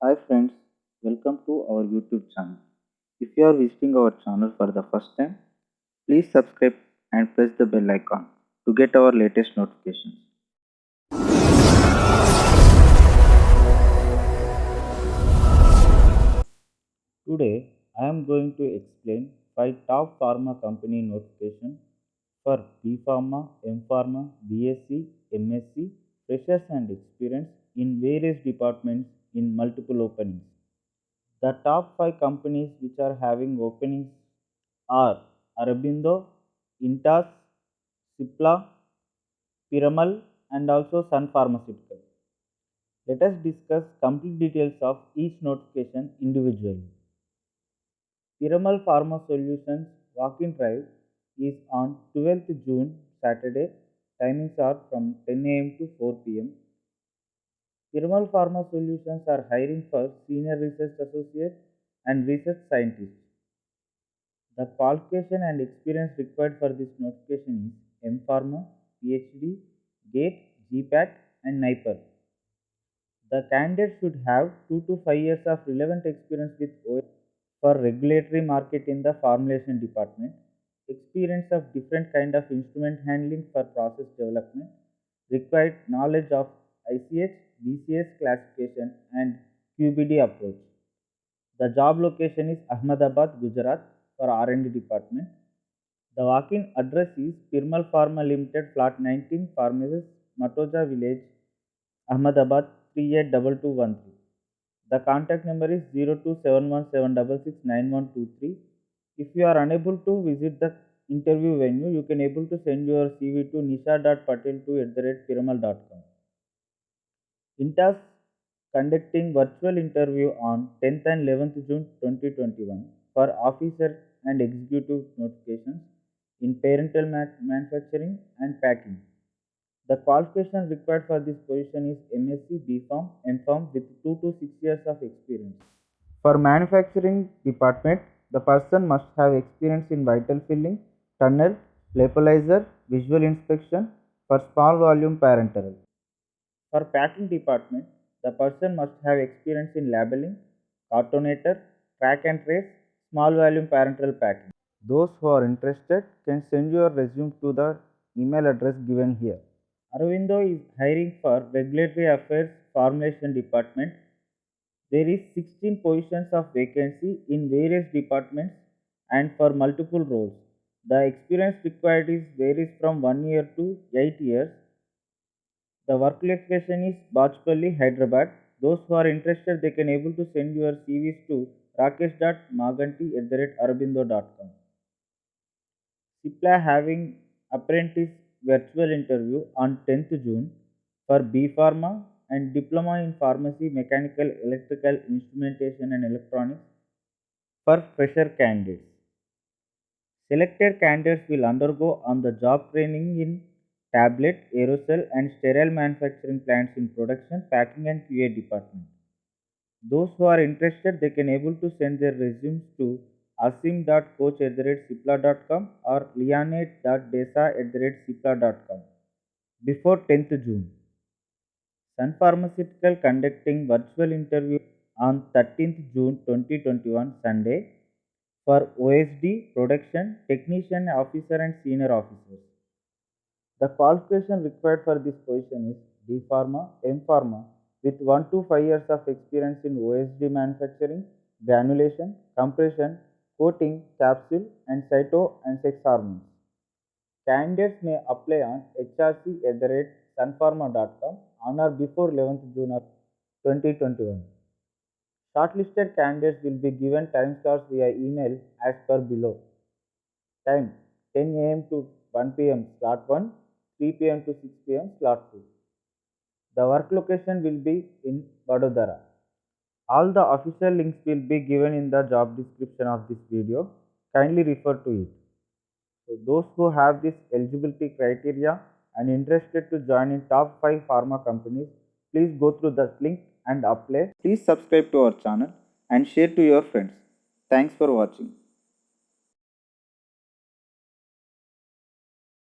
Hi friends, welcome to our YouTube channel. If you are visiting our channel for the first time, please subscribe and press the bell icon to get our latest notifications. Today, I am going to explain 5 top pharma company notifications for B Pharma, M Pharma, BSc, MSc, freshers and experience in various departments in multiple openings. The top 5 companies which are having openings are Arabindo, Intas, Cipla, Piramal, and also Sun Pharmaceutical. Let us discuss complete details of each notification individually. Piramal Pharma Solutions walk-in drive is on 12th June Saturday. Timings are from 10 a.m. to 4 p.m. Piramal Pharma Solutions are hiring for senior research associate and research scientist. The qualification and experience required for this notification is M-Pharma, PhD, GATE, GPAT, and NIPER. The candidate should have 2 to 5 years of relevant experience with OS for regulatory market in the formulation department, experience of different kind of instrument handling for process development, required knowledge of ICH, BCS classification, and QBD approach. The job location is Ahmedabad, Gujarat for R&D department. The walk-in address is Piramal Pharma Limited, Flat 19, Pharmacist, Matoja Village, Ahmedabad 382213. The contact number is 027176691123. If you are unable to visit the interview venue, you can able to send your CV to nisha.patel2@piramal.com. Intas conducting virtual interview on 10th and 11th June 2021 for officer and executive notifications in parental manufacturing and packing. The qualification required for this position is MSc, BPharm, MPharm with 2 to 6 years of experience. For manufacturing department, the person must have experience in vital filling, tunnel, lyophilizer, visual inspection for small volume parenteral. For packing department, the person must have experience in labeling, cartonator, track and trace, small volume parenteral packing. Those who are interested can send your resume to the email address given here. Aravindo is hiring for regulatory affairs formulation department. There is 16 positions of vacancy in various departments and for multiple roles. The experience required is varies from 1 year to 8 years. The work location is Bachpalli, Hyderabad. Those who are interested, they can able to send your CVs to rakesh.maganti@arabindo.com. Cipla having apprentice virtual interview on 10th June for B Pharma and Diploma in Pharmacy, Mechanical, Electrical, Instrumentation and Electronics for fresher candidates. Selected candidates will undergo on the job training in tablet, aerosol and sterile manufacturing plants in production, packing and QA department. Those who are interested, they can able to send their resumes to asim.coach@cipla.com or lianet.desa@cipla.com before 10th June. Sun Pharmaceutical conducting virtual interview on 13th June 2021 Sunday for OSD, production, technician, officer and senior officers. The qualification required for this position is D Pharma, M Pharma with 1 to 5 years of experience in OSD manufacturing, granulation, compression, coating, capsule and cyto and sex hormones. Candidates may apply on hrc@sunpharma.com on or before 11th June of 2021. Shortlisted candidates will be given time slots via email as per below. Time 10 a.m. to 1 p.m. slot 1, 3 p.m. to 6 p.m. slot 2. The work location will be in Vadodara. All the official links will be given in the job description of this video. Kindly refer to it. So those who have this eligibility criteria and interested to join in top 5 pharma companies, please go through the link and apply. Please subscribe to our channel and share to your friends. Thanks for watching.